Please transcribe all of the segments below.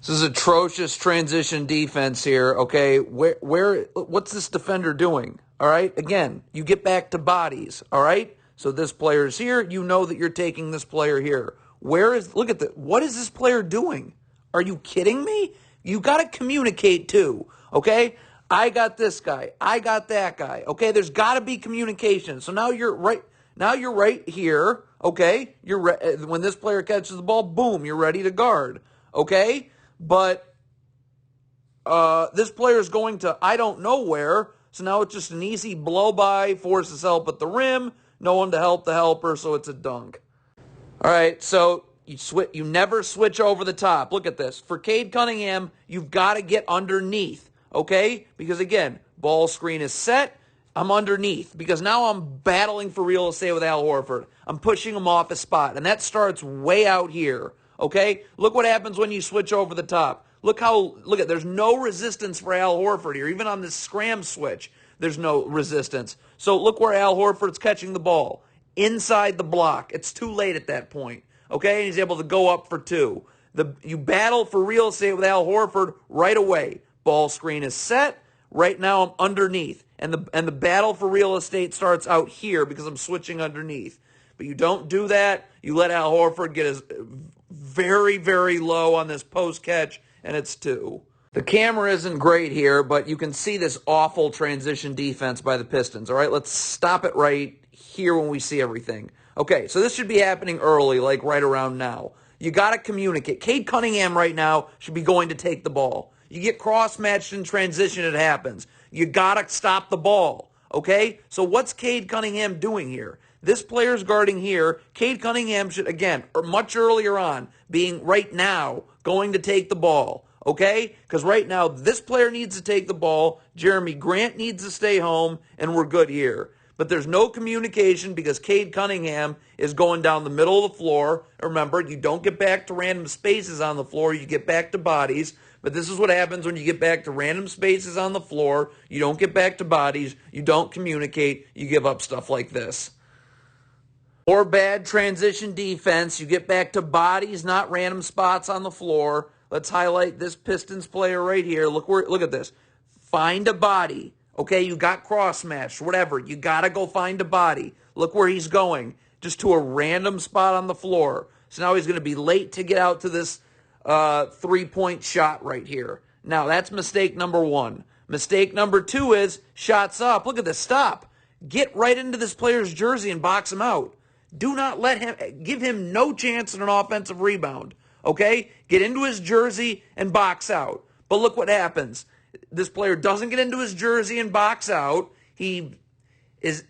This is atrocious transition defense here, okay? What's this defender doing, all right? Again, you get back to bodies, all right? So this player's here. You know that you're taking this player here. Look at that. What is this player doing? Are you kidding me? You got to communicate too, okay? I got this guy. I got that guy, okay? There's got to be communication. So now you're right here, okay? When this player catches the ball, boom, you're ready to guard, okay? But this player is going to I don't know where, so now it's just an easy blow-by, forces help at the rim, no one to help the helper, so it's a dunk. All right, so you never switch over the top. Look at this. For Cade Cunningham, you've got to get underneath, okay? Because, again, ball screen is set. I'm underneath because now I'm battling for real estate with Al Horford. I'm pushing him off his spot, and that starts way out here. Okay? Look what happens when you switch over the top. There's no resistance for Al Horford here. Even on this scram switch, there's no resistance. So look where Al Horford's catching the ball. Inside the block. It's too late at that point. Okay? And he's able to go up for two. You battle for real estate with Al Horford right away. Ball screen is set. Right now I'm underneath. And the battle for real estate starts out here because I'm switching underneath. But you don't do that. You let Al Horford get his very, very low on this post catch, and it's two. The camera isn't great here, but you can see this awful transition defense by the Pistons. All right, let's stop it right here when we see everything. Okay, so this should be happening early, like right around now. You got to communicate. Cade Cunningham right now should be going to take the ball. You get cross-matched in transition, it happens. You got to stop the ball, okay? So what's Cade Cunningham doing here? This player's guarding here. Cade Cunningham should, again, or much earlier on, being right now going to take the ball, okay? Because right now, this player needs to take the ball. Jeremy Grant needs to stay home, and we're good here. But there's no communication because Cade Cunningham is going down the middle of the floor. Remember, you don't get back to random spaces on the floor. You get back to bodies. But this is what happens when you get back to random spaces on the floor. You don't get back to bodies. You don't communicate. You give up stuff like this. Or bad transition defense. You get back to bodies, not random spots on the floor. Let's highlight this Pistons player right here. Look at this. Find a body. Okay, you got cross-matched, whatever. You got to go find a body. Look where he's going. Just to a random spot on the floor. So now he's going to be late to get out to this three-point shot right here. Now, that's mistake number one. Mistake number two is shots up. Look at this. Stop. Get right into this player's jersey and box him out. Do not give him no chance in an offensive rebound. Okay? Get into his jersey and box out. But look what happens. This player doesn't get into his jersey and box out. He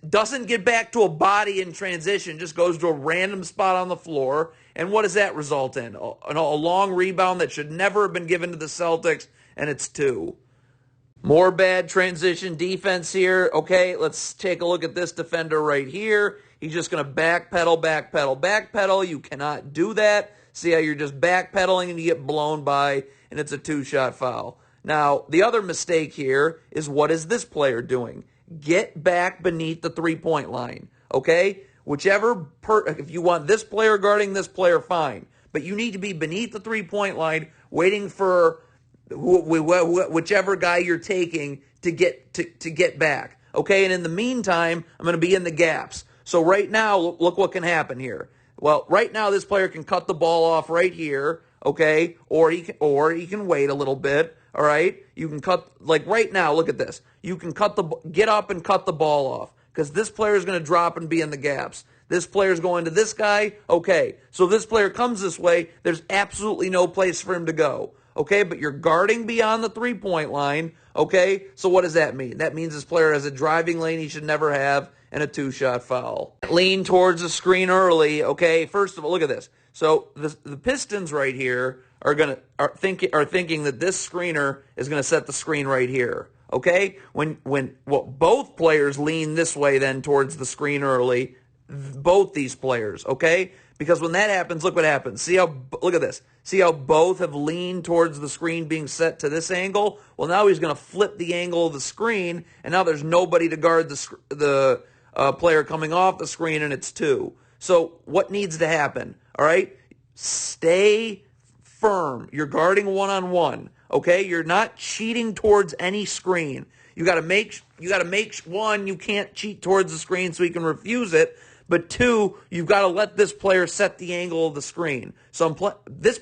doesn't get back to a body in transition, just goes to a random spot on the floor. And what does that result in? A long rebound that should never have been given to the Celtics, and it's two. More bad transition defense here. Okay, let's take a look at this defender right here. He's just going to backpedal. You cannot do that. See how you're just backpedaling and you get blown by, and it's a two-shot foul. Now, the other mistake here is what is this player doing? Get back beneath the three-point line, okay? If you want this player guarding this player, fine. But you need to be beneath the three-point line waiting for whichever guy you're taking to get back, okay? And in the meantime, I'm going to be in the gaps. So right now, look what can happen here. Well, right now, this player can cut the ball off right here, okay? Or he can wait a little bit. All right, you can cut, like right now, look at this. You can get up and cut the ball off because this player is going to drop and be in the gaps. This player is going to this guy. Okay, so if this player comes this way, there's absolutely no place for him to go. Okay, but you're guarding beyond the three-point line. Okay, so what does that mean? That means this player has a driving lane he should never have and a two-shot foul. Lean towards the screen early. Okay, first of all, look at this. So the Pistons right here are thinking that this screener is going to set the screen right here. Okay, when both players lean this way then towards the screen early, both these players. Okay, because when that happens, look what happens. Look at this. See how both have leaned towards the screen being set to this angle? Well, now he's going to flip the angle of the screen, and now there's nobody to guard the player coming off the screen, and it's two. So what needs to happen? All right, stay firm. You're guarding one-on-one, okay? You're not cheating towards any screen. You got to make one, you can't cheat towards the screen so he can refuse it. But two, you've got to let this player set the angle of the screen. So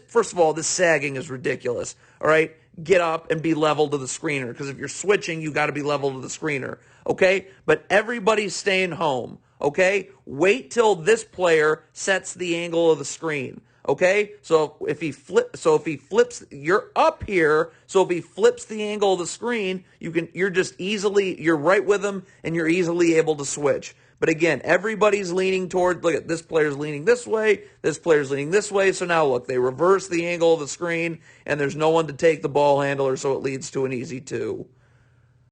first of all, this sagging is ridiculous. All right, get up and be level to the screener, because if you're switching, you got to be level to the screener. Okay, but everybody's staying home. Okay, wait till this player sets the angle of the screen. Okay, so if he flips, you're up here. So if he flips the angle of the screen, you're right with him, and you're easily able to switch. But again, everybody's leaning toward, look at this player's leaning this way, this player's leaning this way. So now look, they reverse the angle of the screen, and there's no one to take the ball handler, so it leads to an easy two.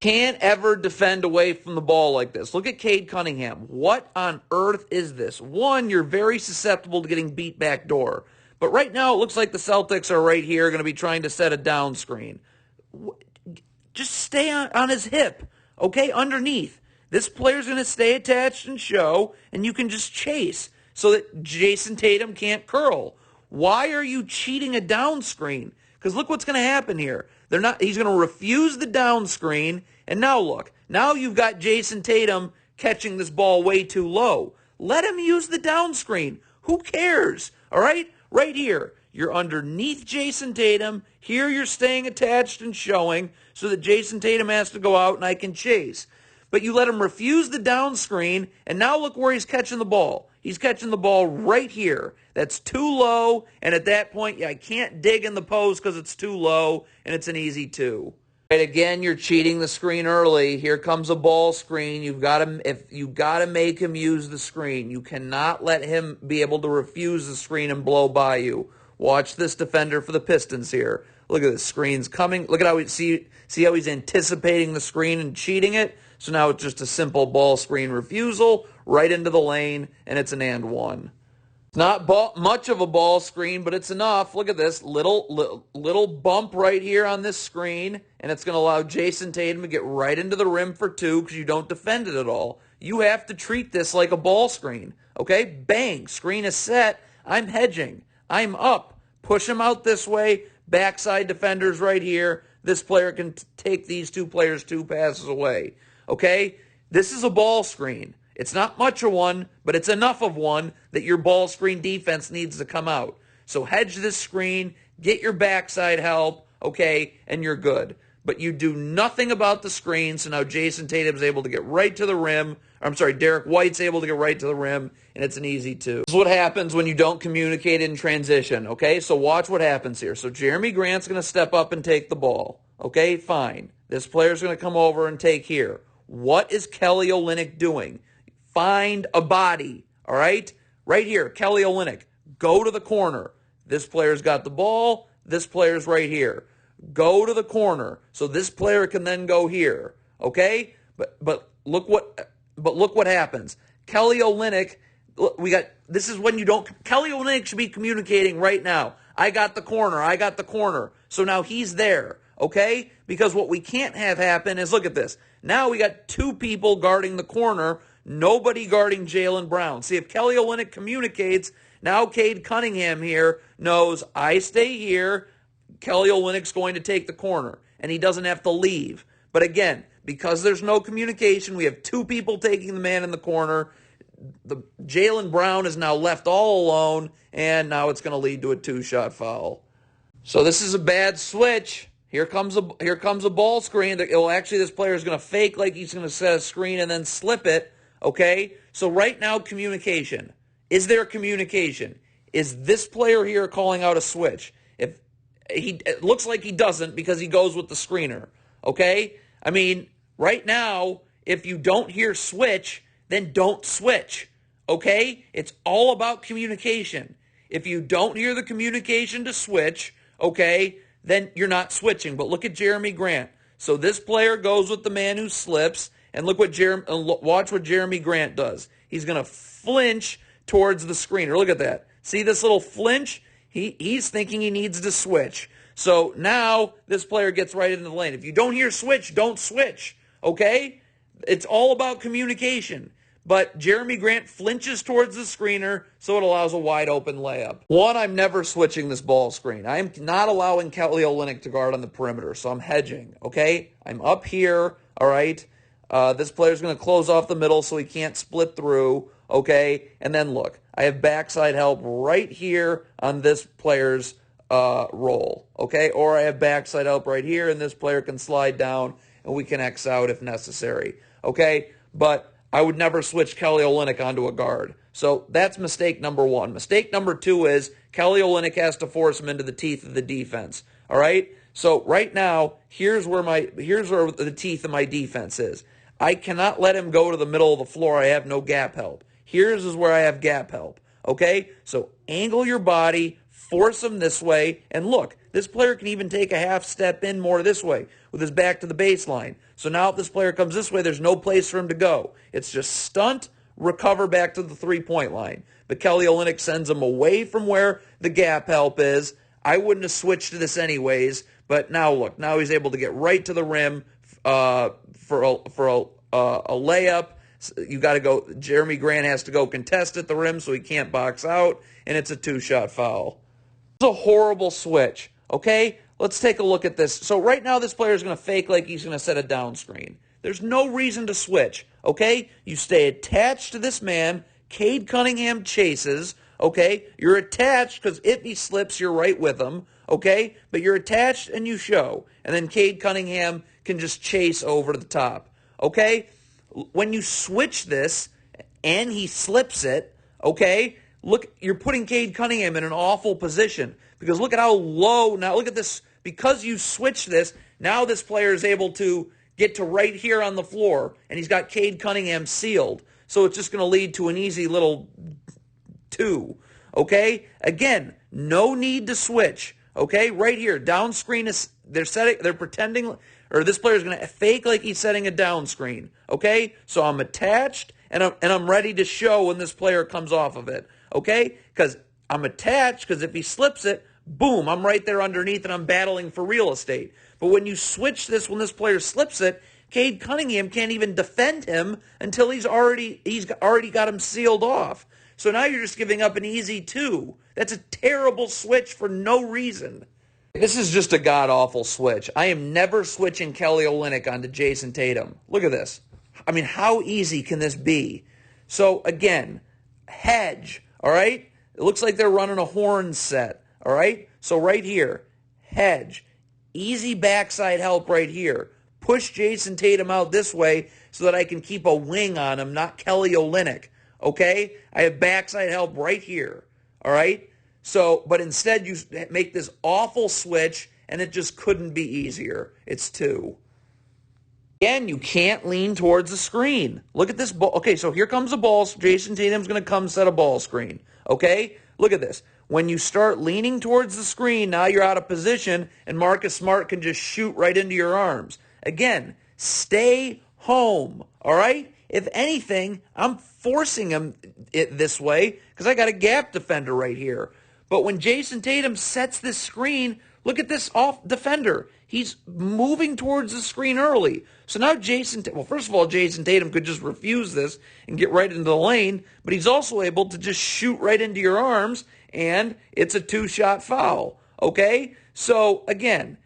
Can't ever defend away from the ball like this. Look at Cade Cunningham. What on earth is this? One, you're very susceptible to getting beat back door. But right now, it looks like the Celtics are right here going to be trying to set a down screen. Just stay on his hip, okay, underneath. This player's going to stay attached and show, and you can just chase so that Jason Tatum can't curl. Why are you cheating a down screen? Because look what's going to happen here. He's going to refuse the down screen, and now look. Now you've got Jason Tatum catching this ball way too low. Let him use the down screen. Who cares? All right? Right here. You're underneath Jason Tatum. Here you're staying attached and showing so that Jason Tatum has to go out and I can chase. But you let him refuse the down screen, and now look where he's catching the ball. He's catching the ball right here. That's too low, and at that point, I can't dig in the post because it's too low, and it's an easy two. Right, again, you're cheating the screen early. Here comes a ball screen. You've got to make him use the screen. You cannot let him be able to refuse the screen and blow by you. Watch this defender for the Pistons here. Look at this screen's coming. Look at how see how he's anticipating the screen and cheating it. So now it's just a simple ball screen refusal right into the lane, and it's an and one. It's not much of a ball screen, but it's enough. Look at this little bump right here on this screen, and it's going to allow Jason Tatum to get right into the rim for two because you don't defend it at all. You have to treat this like a ball screen. Okay? Bang. Screen is set. I'm hedging. I'm up. Push him out this way. Backside defenders right here. This player can take these two players 2 passes away. Okay? This is a ball screen. It's not much of one, but it's enough of one that your ball screen defense needs to come out. So hedge this screen, get your backside help, okay, and you're good. But you do nothing about the screen, so now Jason Tatum's able to get right to the rim. Derek White's able to get right to the rim, and it's an easy two. This is what happens when you don't communicate in transition, okay? So watch what happens here. So Jeremy Grant's going to step up and take the ball. Okay, fine. This player's going to come over and take here. What is Kelly Olynyk doing? Find a body, all right? Right here, Kelly Olynyk. Go to the corner. This player's got the ball. This player's right here. Go to the corner. So this player can then go here, okay? But look what happens. Kelly Olynyk, this is when you don't, Kelly Olynyk should be communicating right now. I got the corner. I got the corner. So now he's there, okay? Because what we can't have happen is, look at this. Now we got 2 people guarding the corner, nobody guarding Jaylen Brown. See, if Kelly Olynyk communicates, now Cade Cunningham here knows I stay here, Kelly Olynyk's going to take the corner, and he doesn't have to leave. But again, because there's no communication, we have 2 people taking the man in the corner. Jaylen Brown is now left all alone, and now it's going to lead to a 2-shot foul. So this is a bad switch. Here comes a ball screen. Actually, this player is going to fake like he's going to set a screen and then slip it. Okay? So right now, communication. Is there communication? Is this player here calling out a switch? It looks like he doesn't because he goes with the screener. Okay? I mean, right now, if you don't hear switch, then don't switch. Okay? It's all about communication. If you don't hear the communication to switch, okay, then you're not switching. But look at Jeremy Grant. So this player goes with the man who slips, and watch what Jeremy Grant does. He's going to flinch towards the screener. Look at that. See this little flinch? He's thinking he needs to switch. So now this player gets right into the lane. If you don't hear switch, don't switch. Okay? It's all about communication. but Jeremy Grant flinches towards the screener, so it allows a wide open layup. One, I'm never switching this ball screen. I'm not allowing Kelly Olynyk to guard on the perimeter, so I'm hedging, okay? I'm up here, all right? This player's going to close off the middle so he can't split through, okay? And then look, I have backside help right here on this player's roll, okay? Or I have backside help right here, and this player can slide down, and we can X out if necessary, okay? But I would never switch Kelly Olynyk onto a guard. So that's mistake number one. Mistake number two is Kelly Olynyk has to force him into the teeth of the defense. All right? So right now, here's where the teeth of my defense is. I cannot let him go to the middle of the floor. I have no gap help. Here's where I have gap help. Okay? So angle your body, force him this way, and look, this player can even take a half step in more this way with his back to the baseline. So now if this player comes this way, there's no place for him to go. It's just stunt, recover back to the three-point line. But Kelly Olynyk sends him away from where the gap help is. I wouldn't have switched to this anyways, but now look, now he's able to get right to the rim for a layup. You got to go. Jeremy Grant has to go contest at the rim so he can't box out, and it's a two-shot foul. It's a horrible switch, okay? Let's take a look at this. So right now this player is going to fake like he's going to set a down screen. There's no reason to switch, okay? You stay attached to this man. Cade Cunningham chases, okay? You're attached because if he slips, you're right with him, okay? But you're attached and you show. And then Cade Cunningham can just chase over the top, okay? When you switch this and he slips it, okay, look, you're putting Cade Cunningham in an awful position because look at how low, now look at this, because you switch this, now this player is able to get to right here on the floor and he's got Cade Cunningham sealed. So it's just going to lead to an easy little two, okay? Again, no need to switch, okay? Right here, down screen is, they're pretending, or this player is going to fake like he's setting a down screen, okay? So I'm attached and I'm ready to show when this player comes off of it, okay? Because I'm attached, because if he slips it, boom, I'm right there underneath and I'm battling for real estate. But when you switch this, when this player slips it, Cade Cunningham can't even defend him until he's already got him sealed off. So now you're just giving up an easy two. That's a terrible switch for no reason. This is just a god-awful switch. I am never switching Kelly Olynyk onto Jason Tatum. Look at this. I mean, how easy can this be? So, again, hedge, all right? It looks like they're running a horn set, all right? So right here, hedge. Easy backside help right here. Push Jason Tatum out this way so that I can keep a wing on him, not Kelly Olynyk, okay? I have backside help right here, all right? So, but instead you make this awful switch, and it just couldn't be easier. It's two. Again, you can't lean towards the screen. Look at this ball. Okay, so here comes the ball. Jason Tatum's going to come set a ball screen, okay? Look at this. When you start leaning towards the screen, now you're out of position, and Marcus Smart can just shoot right into your arms. Again, stay home, all right? If anything, I'm forcing him this way because I got a gap defender right here. But when Jason Tatum sets this screen, look at this off defender. He's moving towards the screen early. So now first of all, Jason Tatum could just refuse this and get right into the lane, but he's also able to just shoot right into your arms, and it's a two-shot foul, okay? So, again,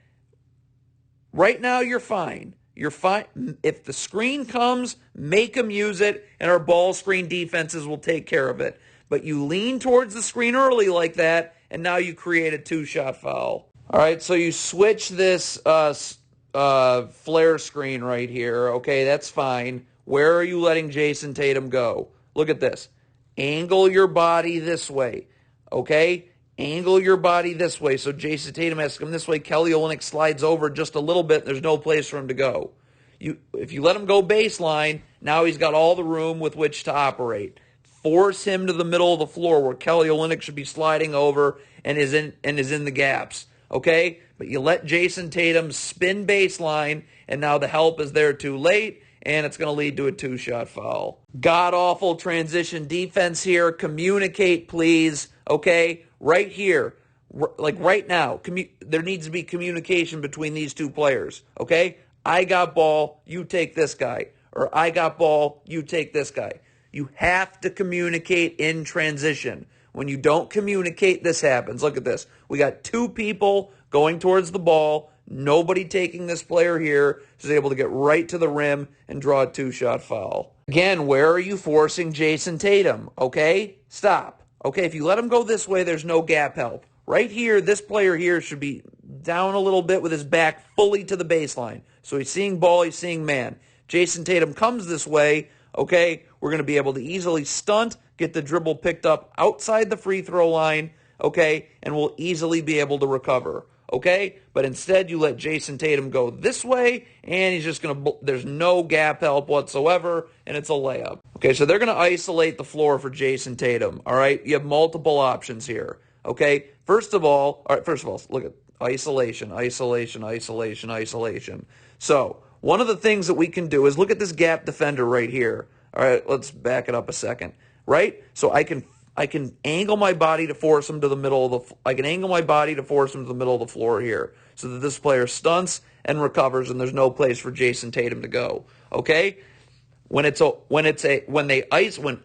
right now you're fine. You're fine. If the screen comes, make them use it, and our ball screen defenses will take care of it. But you lean towards the screen early like that, and now you create a two-shot foul. All right, so you switch this flare screen right here. Okay, that's fine. Where are you letting Jason Tatum go? Look at this. Angle your body this way. Okay? Angle your body this way. So Jason Tatum has to come this way. Kelly Olynyk slides over just a little bit. There's no place for him to go. If you let him go baseline, now he's got all the room with which to operate. Force him to the middle of the floor where Kelly Olynyk should be sliding over and is in the gaps. Okay? But you let Jason Tatum spin baseline, and now the help is there too late, and it's going to lead to a two-shot foul. God-awful transition defense here. Communicate, please. Okay? Right here. Like right now. There needs to be communication between these two players. Okay? I got ball, you take this guy. Or I got ball, you take this guy. You have to communicate in transition. When you don't communicate, this happens. Look at this. We got two people going towards the ball. Nobody taking this player here is able to get right to the rim and draw a two-shot foul. Again, where are you forcing Jason Tatum? Okay? Stop. Okay, if you let him go this way, there's no gap help. Right here, this player here should be down a little bit with his back fully to the baseline. So he's seeing ball, he's seeing man. Jason Tatum comes this way, okay? We're going to be able to easily stunt, get the dribble picked up outside the free throw line, okay? And we'll easily be able to recover, okay? But instead, you let Jason Tatum go this way, and he's just going to, there's no gap help whatsoever, and it's a layup. Okay, so they're going to isolate the floor for Jason Tatum, all right? You have multiple options here, okay? First of all, look at isolation, isolation, isolation, isolation. So one of the things that we can do is look at this gap defender right here. All right, let's back it up a second. Right? So I can angle my body to force him to the middle of the. I can angle my body to force him to the middle of the floor here, so that this player stunts and recovers, and there's no place for Jason Tatum to go. Okay? When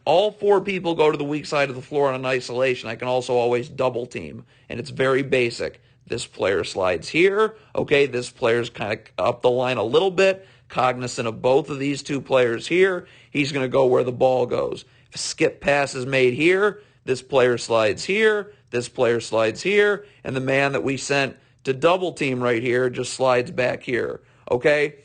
all four people go to the weak side of the floor on an isolation, I can also always double team, and it's very basic. This player slides here. Okay, this player's kind of up the line a little bit, cognizant of both of these two players here. He's going to go where the ball goes. If a skip pass is made here, this player slides here, this player slides here, and the man that we sent to double team right here just slides back here. Okay?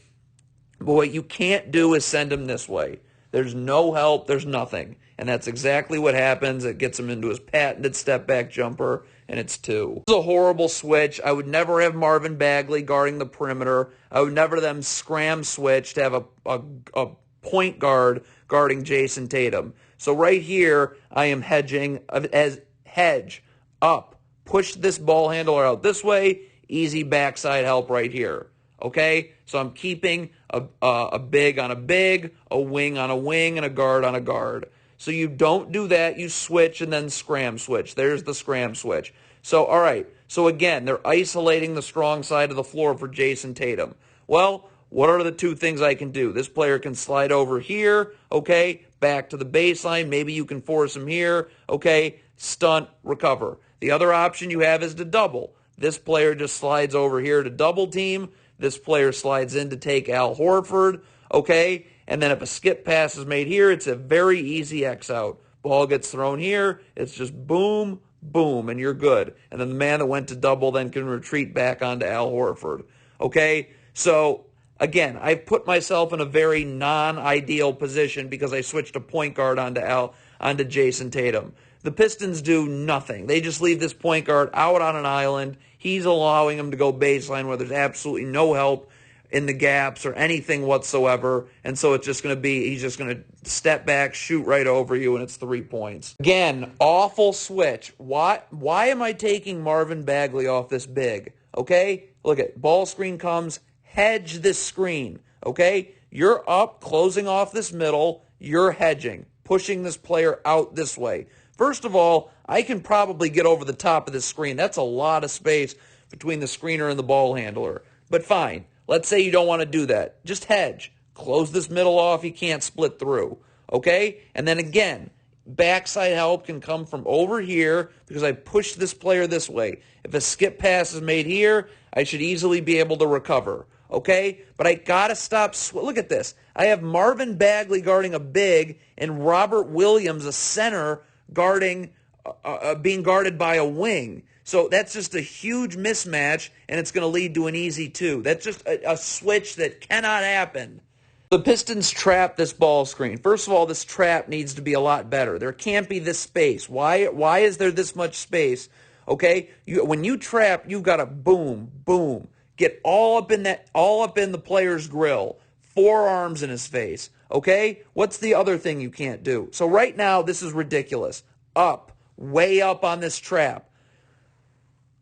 But what you can't do is send him this way. There's no help, there's nothing. And that's exactly what happens. It gets him into his patented step-back jumper, and it's two. This is a horrible switch. I would never have Marvin Bagley guarding the perimeter. I would never them scram switch to have a point guard guarding Jason Tatum. So right here, I am hedging as hedge up. Push this ball handler out this way. Easy backside help right here. Okay? So I'm keeping a big on a big, a wing on a wing, and a guard on a guard. So you don't do that. You switch and then scram switch. There's the scram switch. So, all right. So, again, they're isolating the strong side of the floor for Jason Tatum. Well, what are the two things I can do? This player can slide over here, okay, back to the baseline. Maybe you can force him here, okay, stunt, recover. The other option you have is to double. This player just slides over here to double team. This player slides in to take Al Horford, okay? And then if a skip pass is made here, it's a very easy X out. Ball gets thrown here, it's just boom, boom, and you're good. And then the man that went to double then can retreat back onto Al Horford, okay? So, again, I've put myself in a very non-ideal position because I switched a point guard onto Jason Tatum. The Pistons do nothing. They just leave this point guard out on an island. He's allowing him to go baseline where there's absolutely no help in the gaps or anything whatsoever. And so it's just going to be, he's just going to step back, shoot right over you, and it's 3 points. Again, awful switch. Why am I taking Marvin Bagley off this big? Okay? Look at, ball screen comes, hedge this screen. Okay? You're up, closing off this middle, you're hedging, pushing this player out this way. First of all, I can probably get over the top of this screen. That's a lot of space between the screener and the ball handler. But fine. Let's say you don't want to do that. Just hedge. Close this middle off. He can't split through. Okay? And then again, backside help can come from over here because I pushed this player this way. If a skip pass is made here, I should easily be able to recover. Okay? But I got to stop. Look at this. I have Marvin Bagley guarding a big and Robert Williams, a center, being guarded by a wing. So that's just a huge mismatch, and it's going to lead to an easy two. That's just a switch that cannot happen. The Pistons trap this ball screen. First of all, this trap needs to be a lot better. There can't be this space. Why is there this much space? Okay, when you trap, you've got to boom, boom, get all up in the player's grill, forearms in his face. Okay, what's the other thing you can't do? So right now, this is ridiculous. Up, way up on this trap.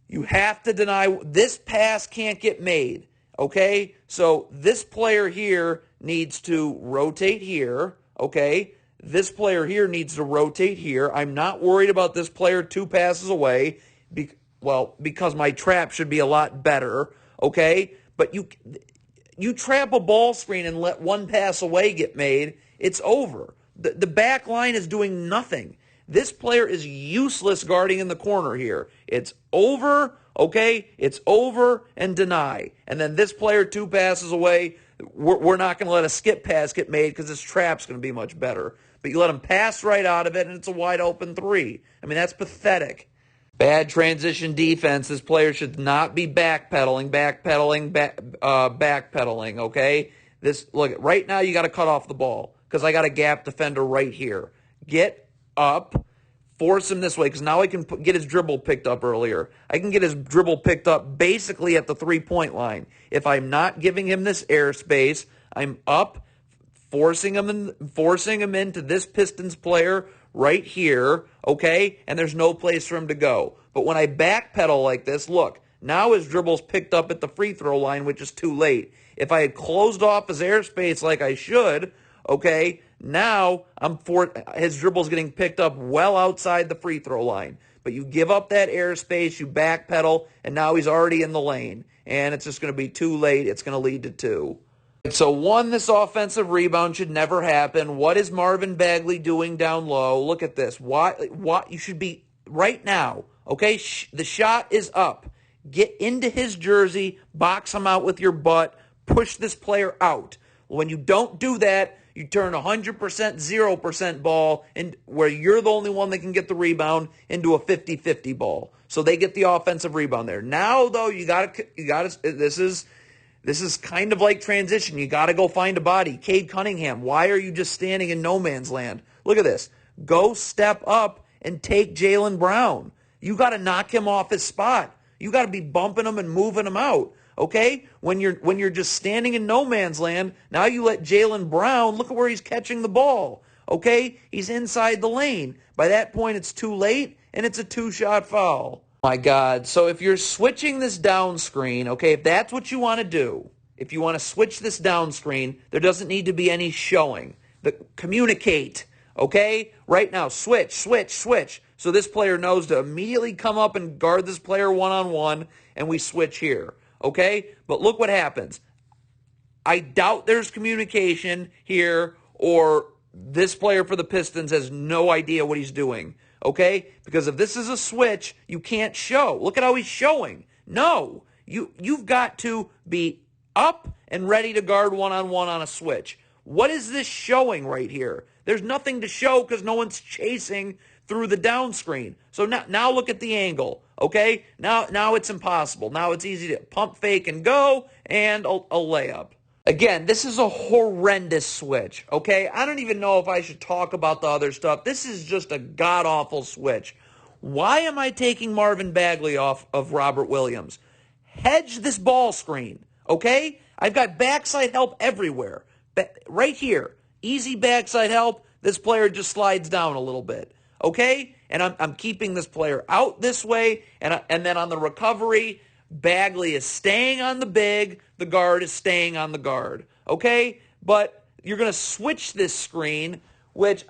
You have to deny, this pass can't get made, okay? So this player here needs to rotate here, okay? This player here needs to rotate here. I'm not worried about this player 2 passes away, because my trap should be a lot better, okay? But you trap a ball screen and let 1 pass away get made, it's over. The back line is doing nothing. This player is useless guarding in the corner here. It's over, okay? It's over and deny. And then this player 2 passes away. We're not going to let a skip pass get made because this trap's going to be much better. But you let him pass right out of it, and it's a wide open 3. I mean, that's pathetic. Bad transition defense. This player should not be backpedaling, okay? Look, right now you got to cut off the ball because I got a gap defender right here. Get up, force him this way because now I can get his dribble picked up earlier. I can get his dribble picked up basically at the 3-point line. If I'm not giving him this airspace, I'm up, forcing him into this Pistons player right here, okay? And there's no place for him to go. But when I backpedal like this, look, now his dribble's picked up at the free throw line, which is too late. If I had closed off his airspace like I should, okay, now his dribble's getting picked up well outside the free throw line. But you give up that airspace, you backpedal, and now he's already in the lane. And it's just going to be too late. It's going to lead to 2. So 1, this offensive rebound should never happen. What is Marvin Bagley doing down low? Look at this. Why you should be right now, okay? The shot is up. Get into his jersey, box him out with your butt, push this player out. When you don't do that, you turn 100%, 0% ball, and where you're the only one that can get the rebound into a 50-50 ball. So they get the offensive rebound there. Now, though, you got to this is kind of like transition. You got to go find a body. Cade Cunningham, why are you just standing in no man's land? Look at this. Go step up and take Jaylen Brown. You got to knock him off his spot. You got to be bumping him and moving him out. Okay? When you're just standing in no man's land, now you let Jaylen Brown, look at where he's catching the ball. Okay? He's inside the lane. By that point, it's too late, and it's a 2-shot foul. My God. So if you're switching this down screen, okay, if that's what you want to do, if you want to switch this down screen, there doesn't need to be any showing. Communicate, okay? Right now, switch. So this player knows to immediately come up and guard this player one-on-one, and we switch here, okay? But look what happens. I doubt there's communication here, or this player for the Pistons has no idea what he's doing. Okay? Because if this is a switch, you can't show. Look at how he's showing. No. You've got to be up and ready to guard one-on-one on a switch. What is this showing right here? There's nothing to show because no one's chasing through the down screen. So now look at the angle. Okay? Now it's impossible. Now it's easy to pump, fake, and go, and a layup. Again, this is a horrendous switch, okay? I don't even know if I should talk about the other stuff. This is just a god-awful switch. Why am I taking Marvin Bagley off of Robert Williams? Hedge this ball screen, okay? I've got backside help everywhere. Right here, easy backside help. This player just slides down a little bit, okay? And I'm keeping this player out this way, and then on the recovery, Bagley is staying on the big, the guard is staying on the guard, okay? But you're going to switch this screen, which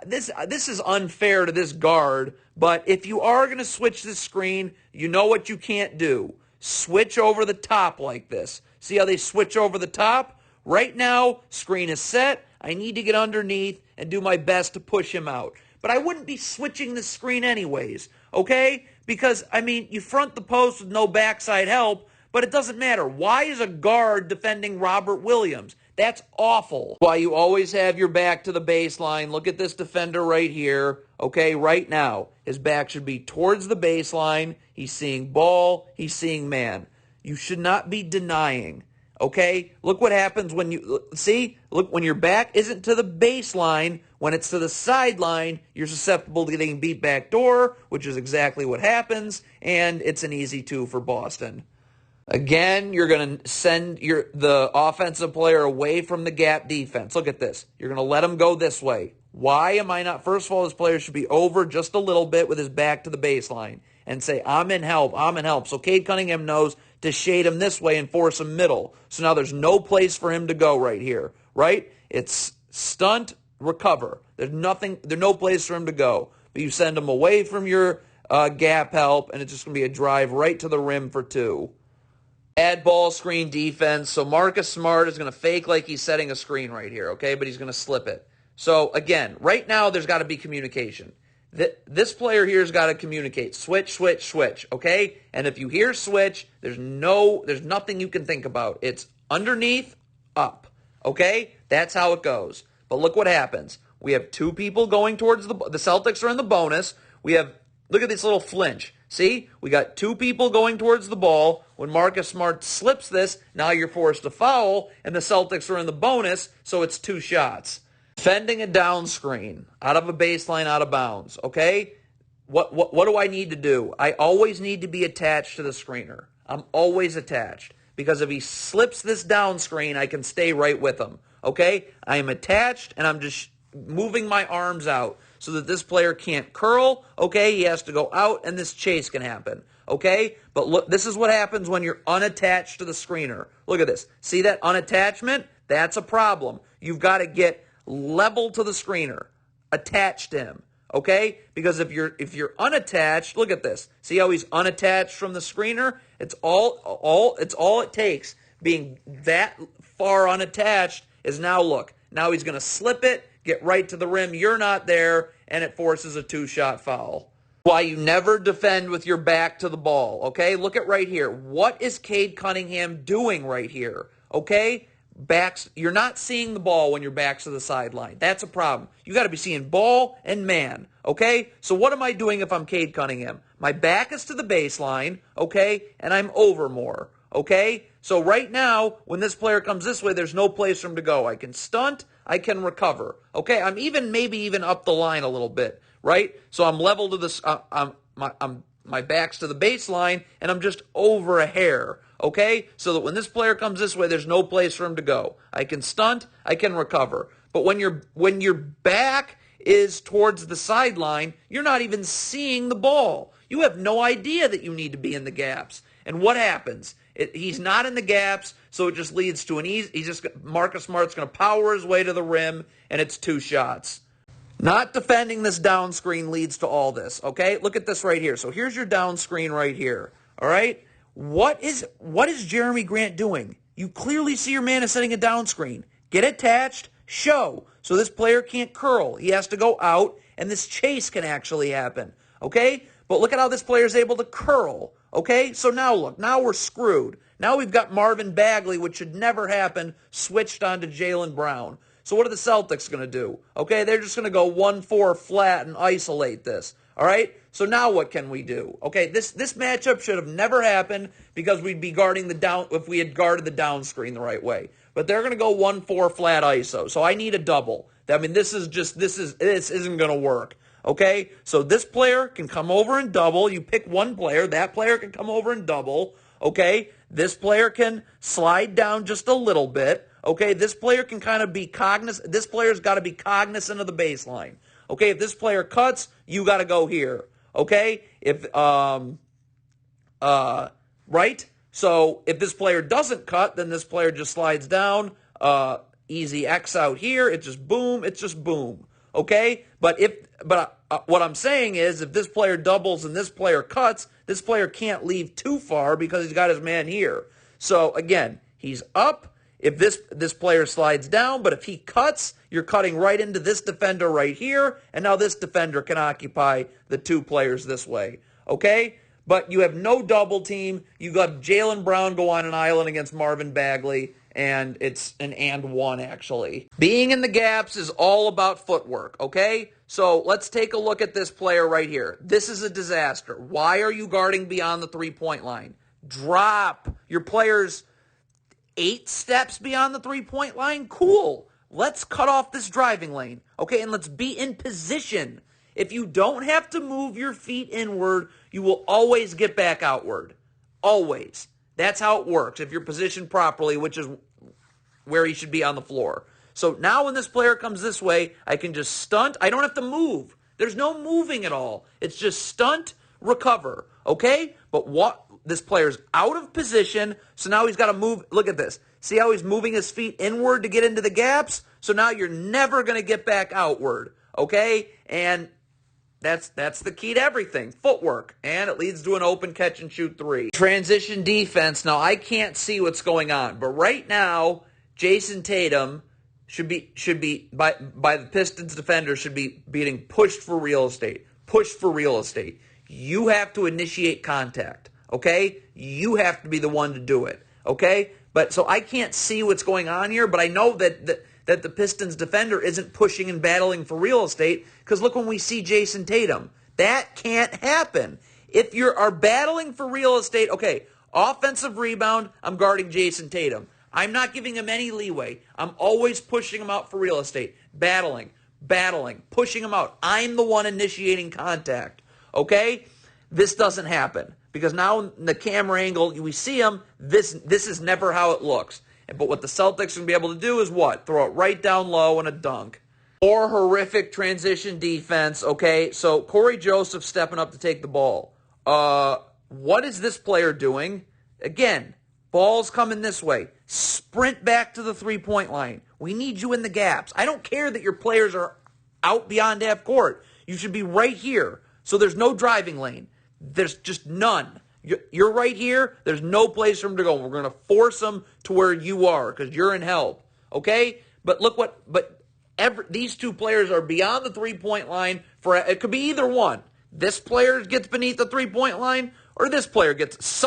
this is unfair to this guard, but if you are going to switch this screen, you know what you can't do. Switch over the top like this. See how they switch over the top? Right now, screen is set. I need to get underneath and do my best to push him out. But I wouldn't be switching the screen anyways, okay? Because, I mean, you front the post with no backside help, but it doesn't matter. Why is a guard defending Robert Williams? That's awful. Why you always have your back to the baseline. Look at this defender right here, okay, right now. His back should be towards the baseline. He's seeing ball. He's seeing man. You should not be denying, okay? Look what happens when look, when your back isn't to the baseline, when it's to the sideline, you're susceptible to getting beat back door, which is exactly what happens, and it's an easy 2 for Boston. Again, you're going to send the offensive player away from the gap defense. Look at this. You're going to let him go this way. Why am I not? First of all, this player should be over just a little bit with his back to the baseline and say, I'm in help. So Cade Cunningham knows to shade him this way and force him middle. So now there's no place for him to go right here, right? It's stunt, recover. There's no place for him to go. But you send him away from your gap help, and it's just going to be a drive right to the rim for 2. Bad ball screen defense. So Marcus Smart is going to fake like he's setting a screen right here, okay? But he's going to slip it. So again, right now there's got to be communication. This player here's got to communicate. Switch, switch, switch, okay? And if you hear switch, there's nothing you can think about. It's underneath, up, okay? That's how it goes. But look what happens. We have two people going towards the Celtics are in the bonus. Look at this little flinch. See? We got two people going towards the ball. When Marcus Smart slips this, now you're forced to foul, and the Celtics are in the bonus, so it's 2 shots. Defending a down screen, out of a baseline, out of bounds, okay? What do I need to do? I always need to be attached to the screener. I'm always attached. Because if he slips this down screen, I can stay right with him, okay? I am attached, and I'm just moving my arms out so that this player can't curl, okay? He has to go out, and this chase can happen, okay? But look, this is what happens when you're unattached to the screener. Look at this. See that unattachment? That's a problem. You've got to get level to the screener, attached to him, okay? Because if you're unattached, look at this. See how he's unattached from the screener? It's all it takes. Being that far unattached is now he's going to slip it, get right to the rim. You're not there, and it forces a 2-shot foul. Why you never defend with your back to the ball, okay? Look at right here. What is Cade Cunningham doing right here, okay? You're not seeing the ball when your back's to the sideline. That's a problem. You got to be seeing ball and man, okay? So what am I doing if I'm Cade Cunningham? My back is to the baseline, okay, and I'm over more, okay? So right now, when this player comes this way, there's no place for him to go. I can stunt, I can recover, okay? I'm maybe even up the line a little bit, right? So I'm level to this. My back's to the baseline, and I'm just over a hair, okay? So that when this player comes this way, there's no place for him to go. I can stunt, I can recover. But when your back is towards the sideline, you're not even seeing the ball. You have no idea that you need to be in the gaps. And what happens? He's not in the gaps, so it just leads to Marcus Smart's going to power his way to the rim, and it's 2 shots. Not defending this down screen leads to all this, okay? Look at this right here. So here's your down screen right here, all right? What is Jeremy Grant doing? You clearly see your man is setting a down screen. Get attached, show. So this player can't curl. He has to go out, and this chase can actually happen, okay? But look at how this player is able to curl, okay? So now look, now we're screwed. Now we've got Marvin Bagley, which should never happen, switched onto Jaylen Brown. So what are the Celtics going to do? Okay, they're just going to go 1-4 flat and isolate this. All right? So now what can we do? Okay, this matchup should have never happened because we'd be guarding the down if we had guarded the down screen the right way. But they're going to go 1-4 flat ISO. So I need a double. I mean, this isn't going to work. Okay? So this player can come over and double. You pick one player, that player can come over and double. Okay? This player can slide down just a little bit. Okay, this player can kind of be cognizant. This player's got to be cognizant of the baseline. Okay, if this player cuts, you got to go here. Okay, right? So if this player doesn't cut, then this player just slides down. Easy X out here. It's just boom. It's just boom. Okay, but what I'm saying is, if this player doubles and this player cuts, this player can't leave too far because he's got his man here. So again, he's up. If this player slides down, but if he cuts, you're cutting right into this defender right here, and now this defender can occupy the 2 players this way, okay? But you have no double team. You got Jaylen Brown go on an island against Marvin Bagley, and it's an and one, actually. Being in the gaps is all about footwork, okay? So let's take a look at this player right here. This is a disaster. Why are you guarding beyond the 3-point line? Drop your players 8 steps beyond the 3-point line? Cool. Let's cut off this driving lane, okay? And let's be in position. If you don't have to move your feet inward, you will always get back outward. Always. That's how it works if you're positioned properly, which is where he should be on the floor. So now when this player comes this way, I can just stunt. I don't have to move. There's no moving at all. It's just stunt, recover, okay? But this player's out of position, so now he's got to move. Look at this. See how he's moving his feet inward to get into the gaps? So now you're never going to get back outward, okay? And that's the key to everything, footwork. And it leads to an open catch and shoot 3. Transition defense. Now, I can't see what's going on, but right now, Jason Tatum by the Pistons defender should be being pushed for real estate. Pushed for real estate. You have to initiate contact, okay? You have to be the one to do it, okay? But so I can't see what's going on here, but I know that the Pistons defender isn't pushing and battling for real estate, because look when we see Jason Tatum. That can't happen. If you are battling for real estate, okay, offensive rebound, I'm guarding Jason Tatum. I'm not giving him any leeway. I'm always pushing him out for real estate. Battling, pushing him out. I'm the one initiating contact. Okay? This doesn't happen. Because now in the camera angle, we see him. This is never how it looks. But what the Celtics are going to be able to do is what? Throw it right down low and a dunk. More horrific transition defense. Okay? So Corey Joseph stepping up to take the ball. What is this player doing? Again, ball's coming this way. Sprint back to the three-point line. We need you in the gaps. I don't care that your players are out beyond half court. You should be right here. So there's no driving lane. There's just none. You're right here. There's no place for him to go. We're going to force him to where you are because you're in help. Okay? But look what, these two players are beyond the three-point line. It could be either one. This player gets beneath the three-point line or this player gets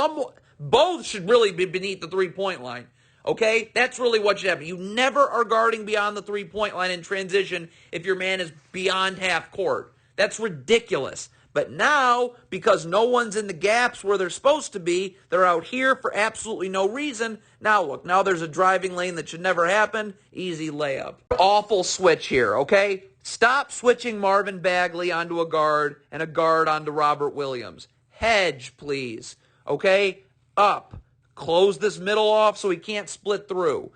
both should really be beneath the three-point line. Okay? That's really what should happen. You never are guarding beyond the three-point line in transition if your man is beyond half court. That's ridiculous. But now, because no one's in the gaps where they're supposed to be, they're out here for absolutely no reason. Now look, now there's a driving lane that should never happen. Easy layup. Awful switch here, okay? Stop switching Marvin Bagley onto a guard and a guard onto Robert Williams. Hedge, please. Okay? Up. Close this middle off so he can't split through.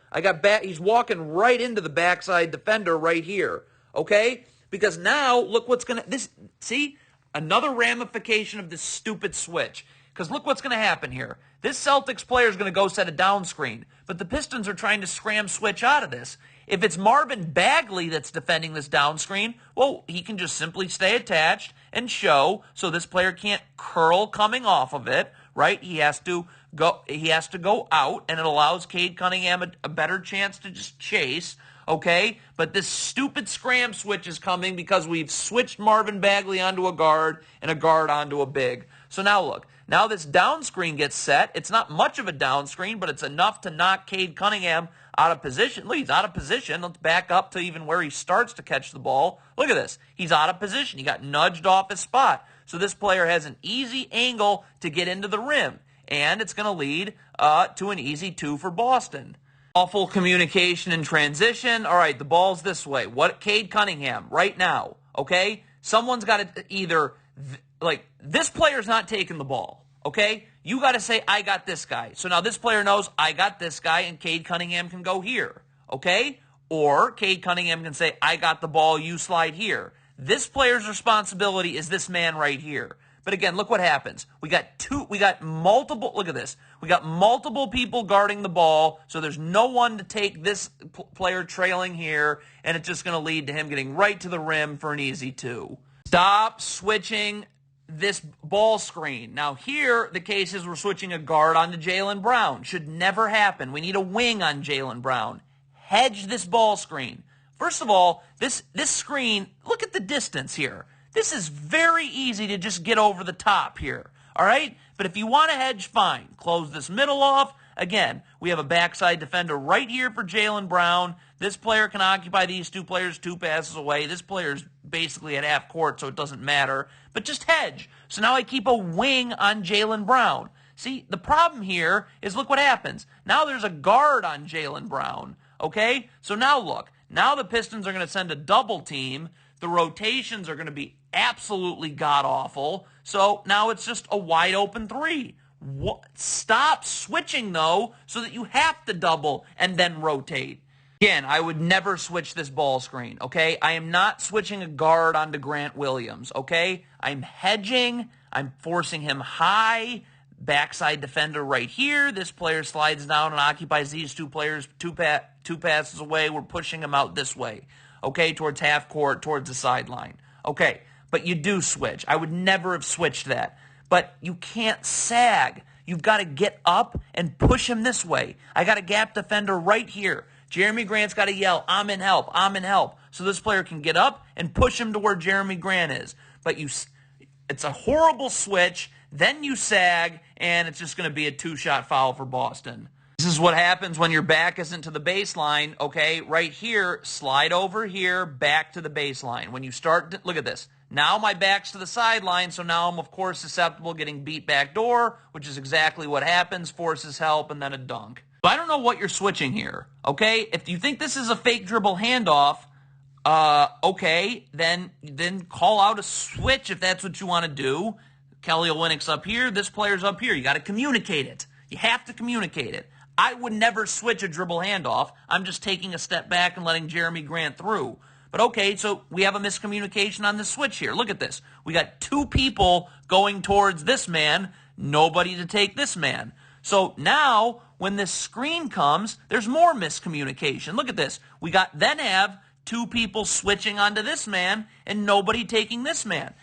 He's walking right into the backside defender right here. Okay? Because now, look what's going to... See? Another ramification of this stupid switch. Because look what's going to happen here. This Celtics player is going to go set a down screen. But the Pistons are trying to scram switch out of this. If it's Marvin Bagley that's defending this down screen, well, he can just simply stay attached and show so this player can't curl coming off of it, right? He has to go out, and it allows Cade Cunningham a better chance to just chase. Okay, but this stupid scram switch is coming because we've switched Marvin Bagley onto a guard and a guard onto a big. So now look, now this down screen gets set. It's not much of a down screen, but it's enough to knock Cade Cunningham out of position. Look, he's out of position. Let's back up to even where he starts to catch the ball. Look at this. He's out of position. He got nudged off his spot. So this player has an easy angle to get into the rim, and it's going to lead to an easy 2 for Boston. Awful communication and transition. All right, the ball's this way. What Cade Cunningham right now, okay? Someone's got to either, this player's not taking the ball, okay? You got to say, I got this guy. So now this player knows, I got this guy, and Cade Cunningham can go here, okay? Or Cade Cunningham can say, I got the ball, you slide here. This player's responsibility is this man right here. But again, look what happens. We got multiple, look at this. We got multiple people guarding the ball, so there's no one to take this player trailing here, and it's just going to lead to him getting right to the rim for an easy 2. Stop switching this ball screen. Now here, the case is we're switching a guard onto Jaylen Brown. Should never happen. We need a wing on Jaylen Brown. Hedge this ball screen. First of all, this screen, look at the distance here. This is very easy to just get over the top here, all right? But if you want to hedge, fine. Close this middle off. Again, we have a backside defender right here for Jaylen Brown. This player can occupy these two players 2 passes away. This player's basically at half court, so it doesn't matter. But just hedge. So now I keep a wing on Jaylen Brown. See, the problem here is look what happens. Now there's a guard on Jaylen Brown, okay? So now look. Now the Pistons are going to send a double team. The rotations are going to be absolutely god-awful. So now it's just a wide-open 3. Stop switching, though, so that you have to double and then rotate. Again, I would never switch this ball screen, okay? I am not switching a guard onto Grant Williams, okay? I'm hedging. I'm forcing him high. Backside defender right here. This player slides down and occupies these two players 2 passes away. We're pushing him out this way, okay, towards half court, towards the sideline. Okay, but you do switch. I would never have switched that. But you can't sag. You've got to get up and push him this way. I got a gap defender right here. Jeremy Grant's got to yell, I'm in help, I'm in help. So this player can get up and push him to where Jeremy Grant is. But it's a horrible switch. Then you sag, and it's just going to be a two-shot foul for Boston. This is what happens when your back isn't to the baseline, okay? Right here, slide over here, back to the baseline. When you start, look at this. Now my back's to the sideline, so now I'm, of course, susceptible getting beat back door, which is exactly what happens, forces help, and then a dunk. So I don't know what you're switching here, okay? If you think this is a fake dribble handoff, okay, then call out a switch if that's what you want to do. Kelly Olynyk's up here, this player's up here. You got to communicate it. You have to communicate it. I would never switch a dribble handoff. I'm just taking a step back and letting Jeremy Grant through. But okay, so we have a miscommunication on the switch here. Look at this. We got two people going towards this man, nobody to take this man. So now, when this screen comes, there's more miscommunication. Look at this. We then have two people switching onto this man and nobody taking this man.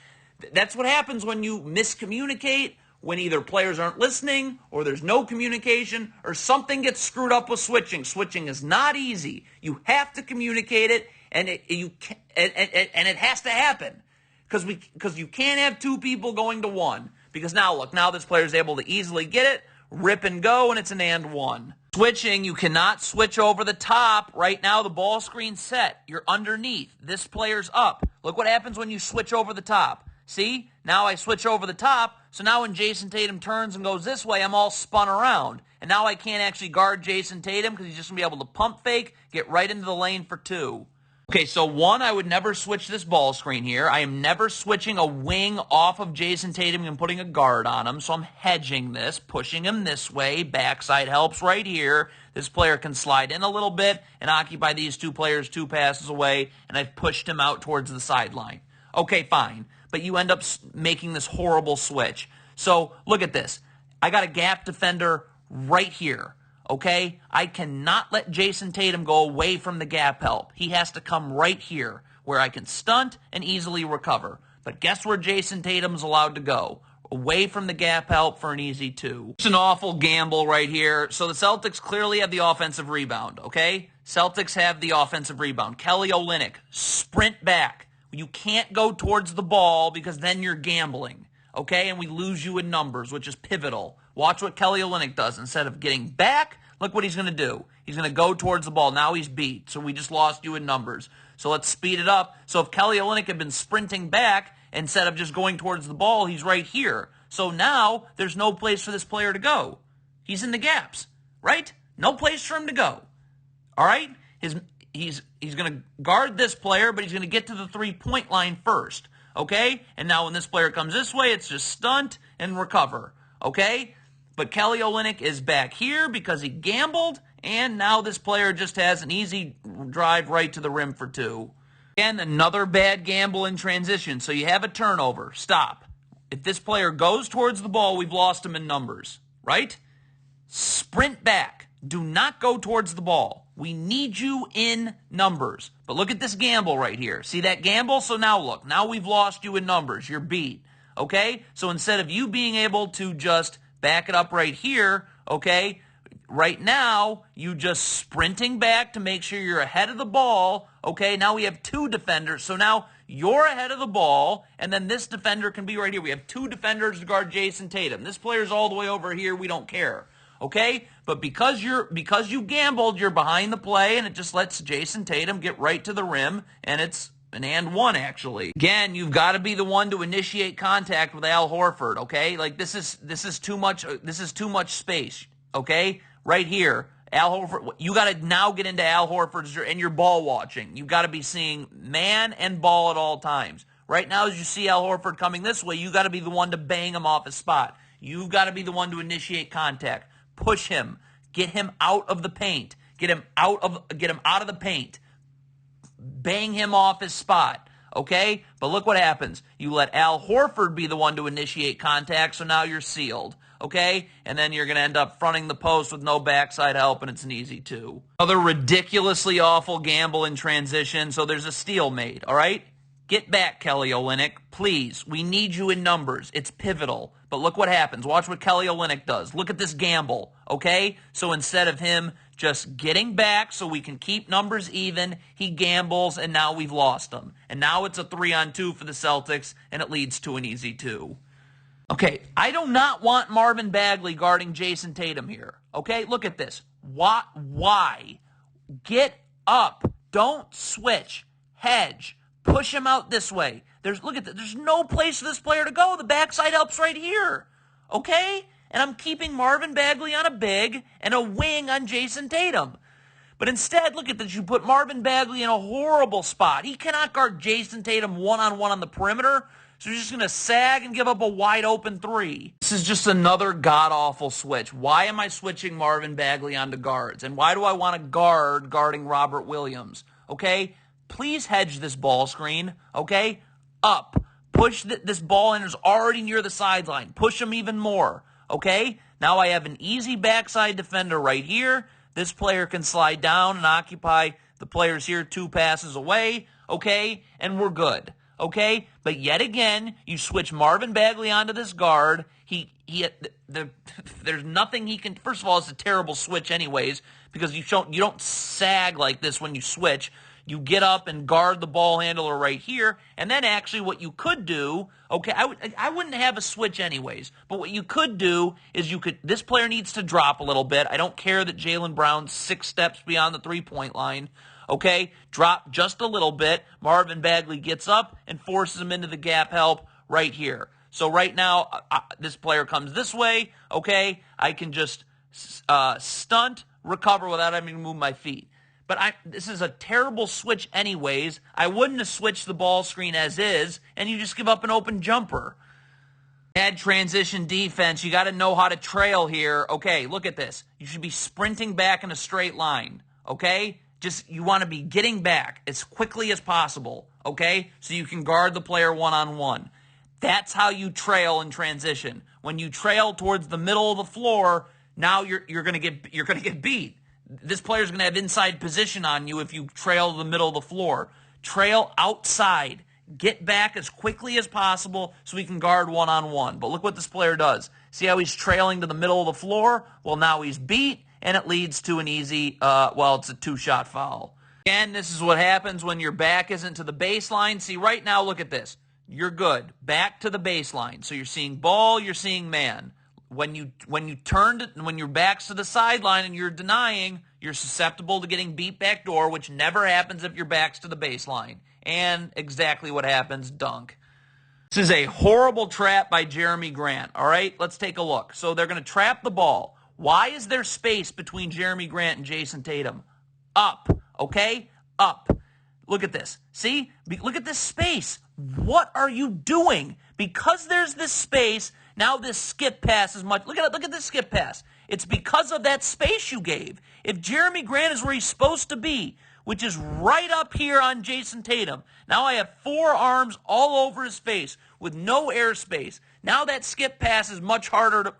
That's what happens when you miscommunicate, when either players aren't listening or there's no communication or something gets screwed up with switching. Switching is not easy. You have to communicate it, and it has to happen because you can't have two people going to one. Because now, look, now this player is able to easily get it, rip and go, and it's an and one. Switching, you cannot switch over the top. Right now, the ball screen's set. You're underneath. This player's up. Look what happens when you switch over the top. See? Now I switch over the top, so now when Jason Tatum turns and goes this way, I'm all spun around. And now I can't actually guard Jason Tatum because he's just going to be able to pump fake, get right into the lane for two. Okay, so one, I would never switch this ball screen here. I am never switching a wing off of Jason Tatum and putting a guard on him, so I'm hedging this, pushing him this way. Backside helps right here. This player can slide in a little bit and occupy these two players 2 passes away, and I've pushed him out towards the sideline. Okay, fine. But you end up making this horrible switch. So look at this. I got a gap defender right here, okay? I cannot let Jason Tatum go away from the gap help. He has to come right here where I can stunt and easily recover. But guess where Jason Tatum's allowed to go? Away from the gap help for an easy two. It's an awful gamble right here. So the Celtics clearly have the offensive rebound, okay? Celtics have the offensive rebound. Kelly Olynyk, sprint back. You can't go towards the ball because then you're gambling, okay? And we lose you in numbers, which is pivotal. Watch what Kelly Olynyk does. Instead of getting back, look what he's going to do. He's going to go towards the ball. Now he's beat, so we just lost you in numbers. So let's speed it up. So if Kelly Olynyk had been sprinting back instead of just going towards the ball, he's right here. So now there's no place for this player to go. He's in the gaps, right? No place for him to go, all right? He's going to guard this player, but he's going to get to the three-point line first, okay? And now when this player comes this way, it's just stunt and recover, okay? But Kelly Olynyk is back here because he gambled, and now this player just has an easy drive right to the rim for two. Again, another bad gamble in transition. So you have a turnover. Stop. If this player goes towards the ball, we've lost him in numbers, right? Sprint back. Do not go towards the ball. We need you in numbers. But look at this gamble right here. See that gamble? So now look. Now we've lost you in numbers. You're beat. Okay? So instead of you being able to just back it up right here, okay, right now you just sprinting back to make sure you're ahead of the ball. Okay? Now we have two defenders. So now you're ahead of the ball, and then this defender can be right here. We have two defenders to guard Jason Tatum. This player's all the way over here. We don't care. Okay? But because you gambled, you're behind the play, and it just lets Jason Tatum get right to the rim, and it's an and one, actually. Again, you've got to be the one to initiate contact with Al Horford, okay? Like, this is too much space, okay? Right here. Al Horford, you got to now get into Al Horford's, and you're ball watching. You've got to be seeing man and ball at all times. Right now, as you see Al Horford coming this way, you got to be the one to bang him off his spot. You've got to be the one to initiate contact. Push him. Get him out of the paint. Get him out of the paint. Bang him off his spot. Okay? But look what happens. You let Al Horford be the one to initiate contact, so now you're sealed. Okay? And then you're going to end up fronting the post with no backside help, and it's an easy two. Another ridiculously awful gamble in transition, so there's a steal made. All right? Get back, Kelly Olynyk. Please. We need you in numbers. It's pivotal. But look what happens. Watch what Kelly Olynyk does. Look at this gamble, okay? So instead of him just getting back so we can keep numbers even. He gambles, and now we've lost him. And now it's a 3-on-2 for the Celtics, and it leads to an easy 2. Okay, I do not want Marvin Bagley guarding Jason Tatum here. Okay, look at this. Why? Get up. Don't switch. Hedge. Push him out this way. Look at this. There's no place for this player to go. The backside help's right here. Okay? And I'm keeping Marvin Bagley on a big and a wing on Jason Tatum. But instead, look at this. You put Marvin Bagley in a horrible spot. He cannot guard Jason Tatum one-on-one on the perimeter. So he's just going to sag and give up a wide-open 3. This is just another god-awful switch. Why am I switching Marvin Bagley onto guards? And why do I want a guard guarding Robert Williams? Okay? Please hedge this ball screen. Okay? Up. Push this ball in. Is already near the sideline. Push him even more. Okay? Now I have an easy backside defender right here. This player can slide down and occupy the players here 2 passes away. Okay? And we're good. Okay? But yet again, you switch Marvin Bagley onto this guard. There's nothing he can... First of all, it's a terrible switch anyways, because you don't sag like this when you switch. You get up and guard the ball handler right here, and then actually what you could do, okay, I wouldn't have a switch anyways, but what you could do is this player needs to drop a little bit. I don't care that Jaylen Brown's 6 steps beyond the 3-point line, okay? Drop just a little bit. Marvin Bagley gets up and forces him into the gap help right here. So right now, this player comes this way, okay? I can just stunt, recover without having to move my feet. But this is a terrible switch anyways. I wouldn't have switched the ball screen as is, and you just give up an open jumper. Bad transition defense. You got to know how to trail here. Okay, look at this. You should be sprinting back in a straight line, okay? You want to be getting back as quickly as possible, okay? So you can guard the player one-on-one. That's how you trail in transition. When you trail towards the middle of the floor, now you're going to get beat. This player's going to have inside position on you if you trail the middle of the floor. Trail outside. Get back as quickly as possible so we can guard one-on-one. But look what this player does. See how he's trailing to the middle of the floor? Well, now he's beat, and it leads to an easy, it's a 2-shot foul. Again, this is what happens when your back isn't to the baseline. See, right now, look at this. You're good. Back to the baseline. So you're seeing ball, you're seeing man. When your back's to the sideline and you're denying, you're susceptible to getting beat backdoor, which never happens if your back's to the baseline. And exactly what happens, dunk. This is a horrible trap by Jeremy Grant, all right? Let's take a look. So they're going to trap the ball. Why is there space between Jeremy Grant and Jason Tatum? Up, okay? Up. Look at this. See? Look at this space. What are you doing? Because there's this space, now this skip pass is much... Look at this skip pass. It's because of that space you gave. If Jeremy Grant is where he's supposed to be, which is right up here on Jason Tatum, now I have 4 arms all over his face with no airspace. Now that skip pass is much harder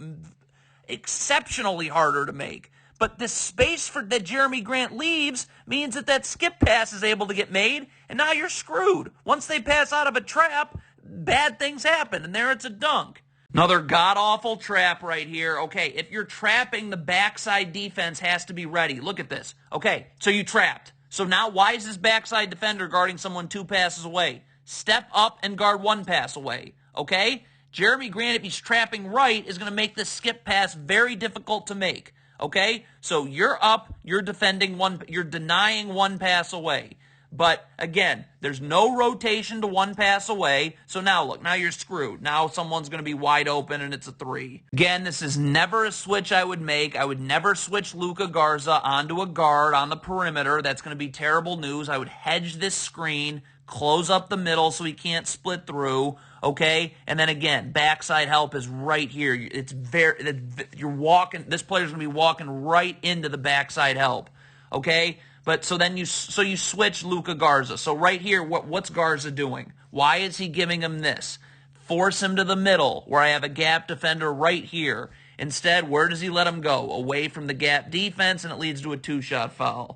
exceptionally harder to make. But the space that Jeremy Grant leaves means that skip pass is able to get made, and now you're screwed. Once they pass out of a trap, bad things happen, and there it's a dunk. Another god-awful trap right here. Okay, if you're trapping, the backside defense has to be ready. Look at this. Okay, so you trapped. So now why is this backside defender guarding someone 2 passes away? Step up and guard 1 pass away. Okay? Jeremy Grant, if he's trapping right, is going to make this skip pass very difficult to make. Okay? So you're up, you're you're denying 1 pass away. But again, there's no rotation to 1 pass away. So now look, now you're screwed. Now someone's going to be wide open and it's a 3. Again, this is never a switch I would make. I would never switch Luka Garza onto a guard on the perimeter. That's going to be terrible news. I would hedge this screen, close up the middle so he can't split through. Okay? And then again, backside help is right here. You're walking, this player's going to be walking right into the backside help. Okay? But so you switch Luka Garza. So right here, what's Garza doing? Why is he giving him this? Force him to the middle where I have a gap defender right here. Instead, where does he let him go? Away from the gap defense, and it leads to a 2-shot foul.